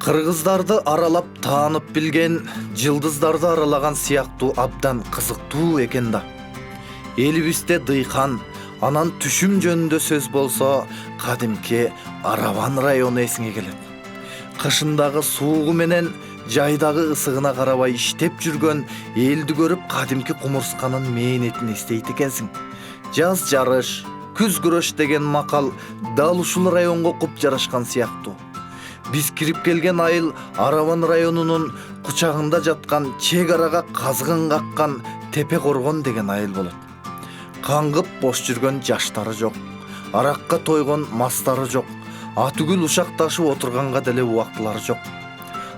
Кыргыздарды аралап таанып билген, жылдыздарды аралаган сыяктуу абдан кызыктуу экен да. Элибизде дыйкан, анан түшүм жөнүндө сөз болсо, кадимки Араван району эсиңе келет. Кышындагы суугу менен жайдагы ысыгына карабай иштеп жүргөн элди көрүп кадимки кумурсканын мээнетин эстейт экенсиң. Жаз жарыш, күз күрөш деген макал дал ушул районго куп жарашкан сыяктуу. Биз кирип келген айыл Араван районунун кучагында жаткан чек арага казгын каккан Тепе Коргон деген айыл болот. Каңгып бош жүргөн жаштары жок, аракка тойгон мастары жок, атүгүл ушакташып отурганга деле убактылары жок.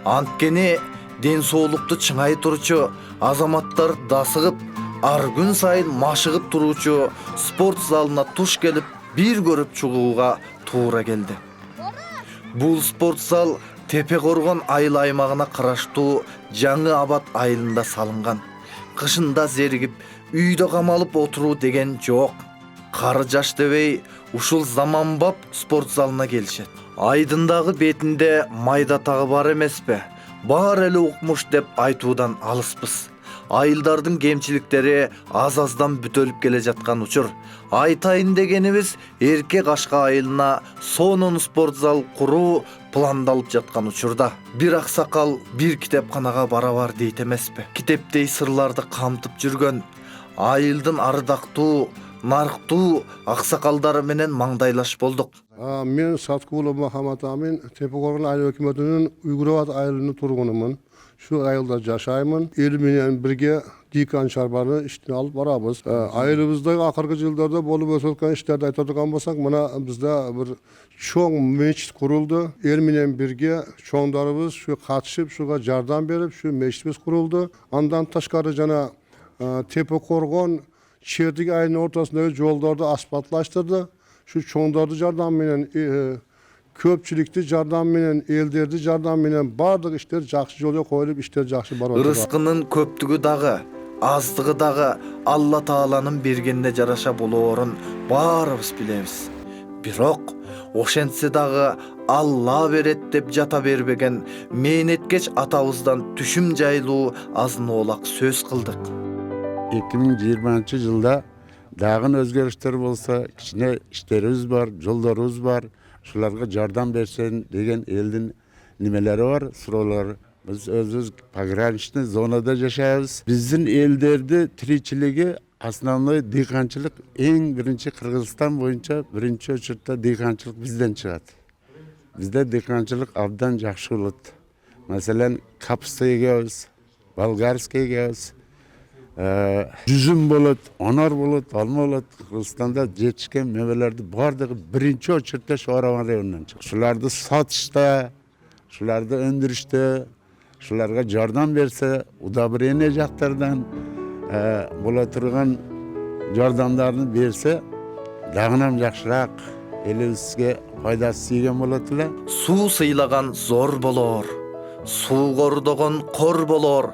Анткени ден соолукту чыңай турчу азаматтар дасыгып, ар күн сайын машыгып туруучу спорт залына туш келип бир көрүп чыгууга туура келди. Бул спорт зал Тепе Коргон айыл аймагына караштуу Жаңы Абад айылында салынган. Кышында зеригип, үйдө камалып отуруу деген жок. Кары жаш дебей, ушул заманбап спорт залына келишет. Айдындагы бетинде майда тагы бар эмеспи? Бар эле укмуш деп айтуудан алыспыз. Айылдардын кемчиликтери аз-аздан бүтөлүп келе жаткан учур. Айтайын дегенибиз Эрке Кашка айылына сонун спорт зал куруу пландалып жаткан учурда. Бир аксакал бир китепканага барабар дейт эмеспи? Китептей сырларды камтып жүргөн айылдын ардактуу, нарктуу аксакалдары менен маңдайлаш болдук. Мен Саткулов Махамат Амин, Тепе Коргон айыл өкмөтүнүн Уйгурабад айылынын тургунумун. Şu ayılda жашаймын. Эл менен бирге дийкан чарбаны иштин алып барабыз. Айылыбыздагы акыркы жылдарда болуп өтүп иштерди айта турган болсак, мына бизде бир чоң мечит курулду. Эл менен бирге чоңдарыбыз şu катышып, шуга жардам берип, şu мечитибиз курулду. Андан тышкары жана Тепе Коргон Чердик айылынын ортосундагы жолдорду асфальтлаштырды. Şu чоңдорду жардам менен köpçülükte jardam менен, элдерди жардам менен бардык иштер жакшы жолго коюлуп, иштер жакшы барып атат. Ырыскынын көптүгү дагы, аздыгы дагы Алла Тааланын бергенде жараша болоорун баарыбыз билебиз. Бирок ошентсе дагы Алла берет деп жата бербеген мээнеткеч атабыздан түшүм жайлуу азын оолак сөз кылдык. 2020-жылда дагы өзгөрүштөр болсо, кичине иштерибиз бар, жолдорубуз бар. Şularga жардам берсен деген элдин немелери бар, суроолор. Biz özümüz pogranichный zonada жашайбыз. Биздин элдерди тиричилиги основной дыйканчылык эң биринчи Кыргызстан боюнча биринчи очуртта дыйканчылык бизден чыгат. Бизде дыйканчылык абдан жакшы болот. Маселен, капуста эгебиз, болгарский эгебиз. Жүзүм болот, анар болот, алма болот. Кыргызстанда жетишкен мебелерди бардыгы биринчи очуртта Араван районунан чыгат. Шуларды сатышта, шуларды өндүрүштө, шуларга жардам берсе, удобрение жактардан боло турган жардамдарын берсе, дагынам жакшыраак элибизге пайдасы тийген болот эле. Суу сыйлаган зор болор, суу кордогон кор болор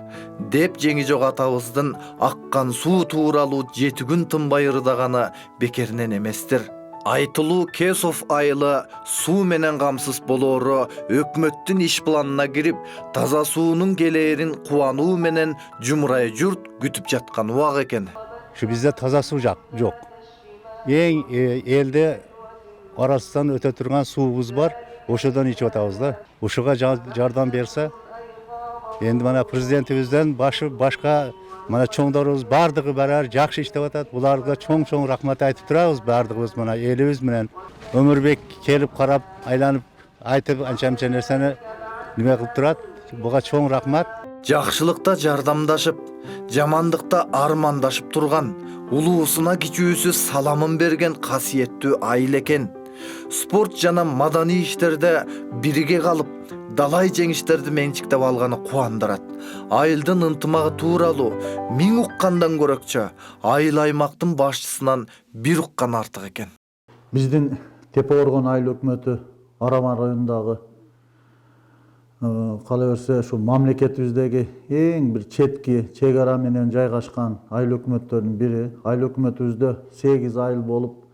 деп жеңи жок атабыздын аккан суу тууралуу 7 күн тынбай ырдаганы бекеринен эместир. Айтылуу Кесов айылы суу менен камсыз болоору өкмөттүн иш планына кирип, таза суунун келээрин кубануу менен жумурай журт күтүп жаткан убак экен. Şu bizde таза суу жок. Эң элде арасынан өтө турган суубуз бар. Ошодон ичип атабыз да. Ошого жардам берсе, энди мана президентибизден башка мана чоңдорубуз бардыгы барар жакшы иштеп атат. Буларга чоң рахмат айтып турабыз бардыгыбыз мана элибиз менен. Өмүрбек келип карап, айланып айтып анча нерсени неме кылып турат. Буга чоң рахмат. Жакшылыкта жардамдашып, жамандыкта армандашып турган, улуусуна кичүүсү саламын берген касиеттүү айыл экен. Спорт жана маданий иштерде бирге калып, далай жеңиштерди менчиктеп алганы кубандырат. Айылдын ынтымагы тууралуу 1000 уккандан көрөкчө, айыл аймактын башчысынан бир уккан артык экен. Биздин Тепе Коргон айыл өкмөтү Араван районундагы кала берсе şu мамлекетибиздеги эң бир четки чек ара менен жайгашкан айыл өкмөттөрүнүн бири. Айыл өкмөтүбүздө 8 айыл болуп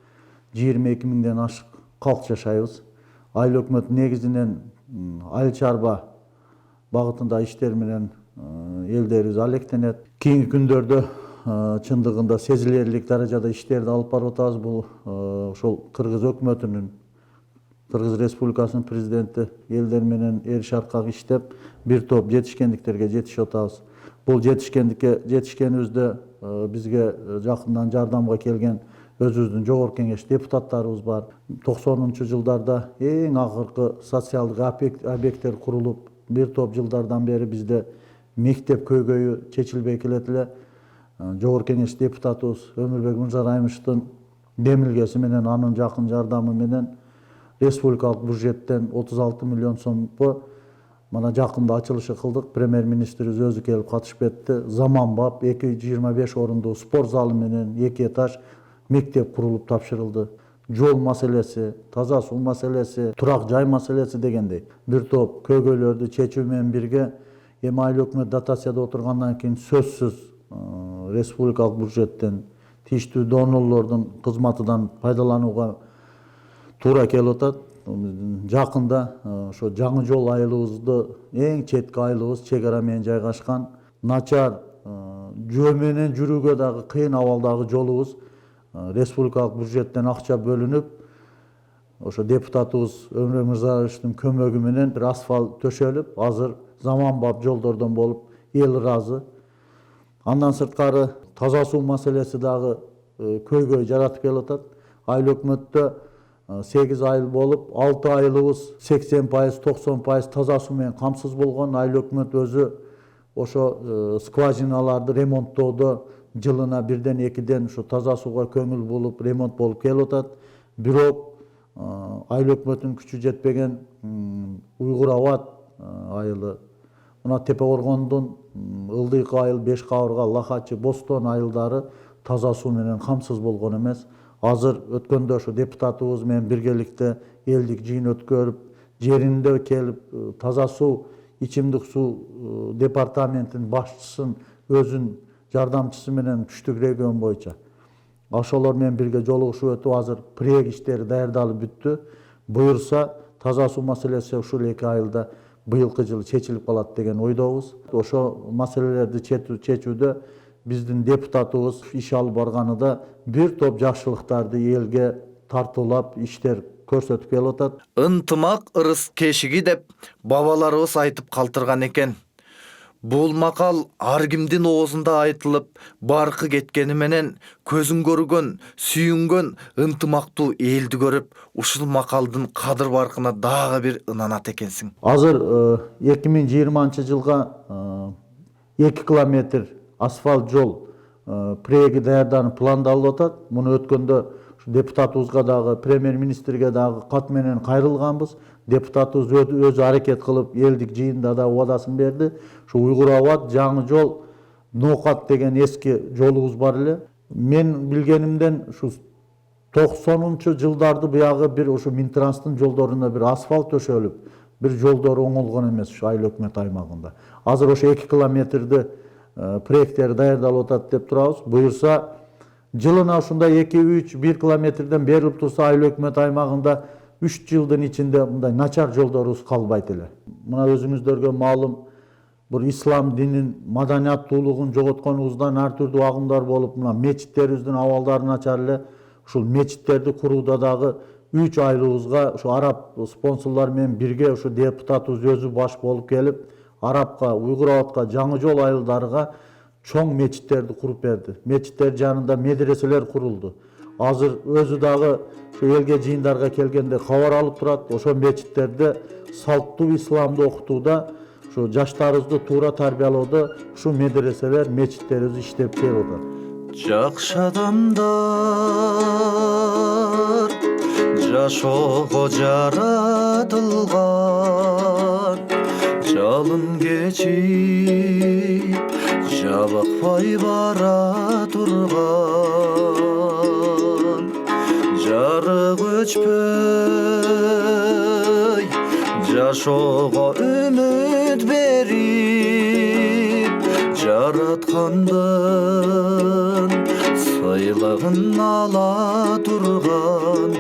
22 миңден ашык калк жашайбыз. Айыл өкмөт негизинен айыл чарба багытында иштер менен элдерибиз алектенет. Кийинки күндөрдө чындыгында сезилерлик даражада иштерди алып барып атабыз. Бул ошол Кыргыз өкмөтүнүн, Кыргыз Республикасынын президенти элдер менен эр шаркак иштеп, бир топ жетишкендиктерге жетишип атабыз. Бул жетишкендикке жетишкенибизде бизге жакындан жардамга келген өзүбүздүн жогорку кеңеш депутаттарыбыз бар. 90-жылдарда эң акыркы социалдык объекттер курулуп, бир топ жылдардан бери бизде мектеп көйгөйү чечилбей келет эле. Жогорку кеңеш депутатыбыз Өмүрбек Мырзарайымовдун демилгеси менен, анын жакын жардамы менен республикалык бюджеттен 36 миллион сомго мана жакында ачылышы кылдык. Премьер-министрибиз өзү келип катышып кетти. Заманбап 225 орундуу спорт залы менен 2 этаж мектеп курулуп тапшырылды. Жол маселеси, таза суу маселеси, турак жай маселеси дегендей бир топ көйгөйлөрдү чечүү менен бирге эми айыл өкмөт дотацияда отургандан кийин сөзсүз республикалык бюджеттен тийиштүү донорлордун кызматынан пайдаланууга туура келип атат. Жакында ошо жаңы жол айылыбызды, эң четки айылыбыз чек ара менен жайгашкан, начар жөө менен жүрүүгө дагы кыйын абалдагы жолубуз республикалык бюджеттен акча бөлүнүп, ошо депутатыбыз Өмүрбек Мырзараевичтин көмөгү менен бир асфальт төшөлүп, азыр заманбап жолдордон болуп, эл ыраазы. Андан сырткары таза суу маселеси дагы көйгөй жаратып келип атат. Айыл өкмөттө 8 айыл болуп, 6 айылыбыз 80%, 90% таза суу менен камсыз болгон. Айыл өкмөт өзү ошо скважиналарды ремонттоодо жылына бирден экиден ушу таза сууга көңүл булуп, ремонт болуп келип атат. Бирок айыл өкмөтүнүн күчү жетпеген Уйгур Абад айылы, мына Тепе Коргондун Ылдыйкы айыл, Беш Кабырга, Лахачы, Бостон айылдары таза суу менен камсыз болгон эмес. Азыр өткөндө ошо депутатыбыз менен биргеликте элдик жыйын өткөрүп, жеринде келип таза суу, ичимдик суу департаментинин башчысын өзүнүн жардамчысы менен күчтүк регион боюнча ошолор менен бирге жолугушуп өтүп, азыр проект иштери даярдалып бүттү. Буюрса таза суу маселеси ушул 2 айылда быйылкы жылы чечилип калат деген ойдобуз. Ошо маселелерди чечүүдө биздин депутатыбыз иш алып барганыда бир топ жакшылыктарды элге тартуулап иштер көрсөтүп келип атат. Ынтымак ырыс кешиги деп бабаларыбыз айтып калтырган экен. Бул макал ар кимдин оозунда айтылып, баркы кеткени менен көзүн көргөн, сүйүнгөн ынтымактуу элди көрүп, ушул макалдын кадыр баркына дагы бир ынанат экенсиң. Азыр 2020 жылга 2 километр асфальт жол проекти даярданып пландалып атат. Муну өткөндө депутатыбызга дагы, премьер-министрге дагы кат менен кайрылганбыз. Депутатыбыз өзү аракет кылып, элдик жыйында да убадасын берди. Ушу Уйгур Абад, жаңы жол, Ноокат деген эски жолубуз бар эле. Мен билгенимден ушу 90-жылдарды буягы бир ушу Минтранстын жолдоруна бир асфальт төшөлүп, бир жолдор оңолгон эмес ушу айыл өкмөт аймагында. Азыр ошо 2 километрди проекттери даярдалып атат деп турабыз. Буюрса жылына ушундай 2-3-1 километрден берилип турса, айыл өкмөт аймагында 3 жылдын ичинде мындай начар жолдорубуз калбайт эле. Мына өзүңүздөргө маалым, бир ислам динин маданияттуулугун жоготконубуздан ар түрдүү агымдар болуп, мына мечиттерибиздин абалдары начар эле. Ушул мечиттерди курууда дагы 3 айылыбызга ушу араб спонсорлор менен бирге ушу депутатыбыз өзү баш болуп келип, Арабка, Уйгур Абадка, жаңы жол айылдарга чоң мечиттерди куруп берди. Мечиттер жанында медреселер курулду. Азыр өзү дагы ушу элге жыйындарга келгенде кабар алып турат. Ошо мечиттерде салттуу исламды окутууда, ушу жаштарыбызды туура тарбиялоодо ушу медреселер, мечиттерибиз иштеп келип атат. Жакшы адамдар жашоого жаратылган, жалын кечип жабыкпай бара турган, жарык өчпөй жашоого үмүт берип, жараткандын сыйлыгын ала турган.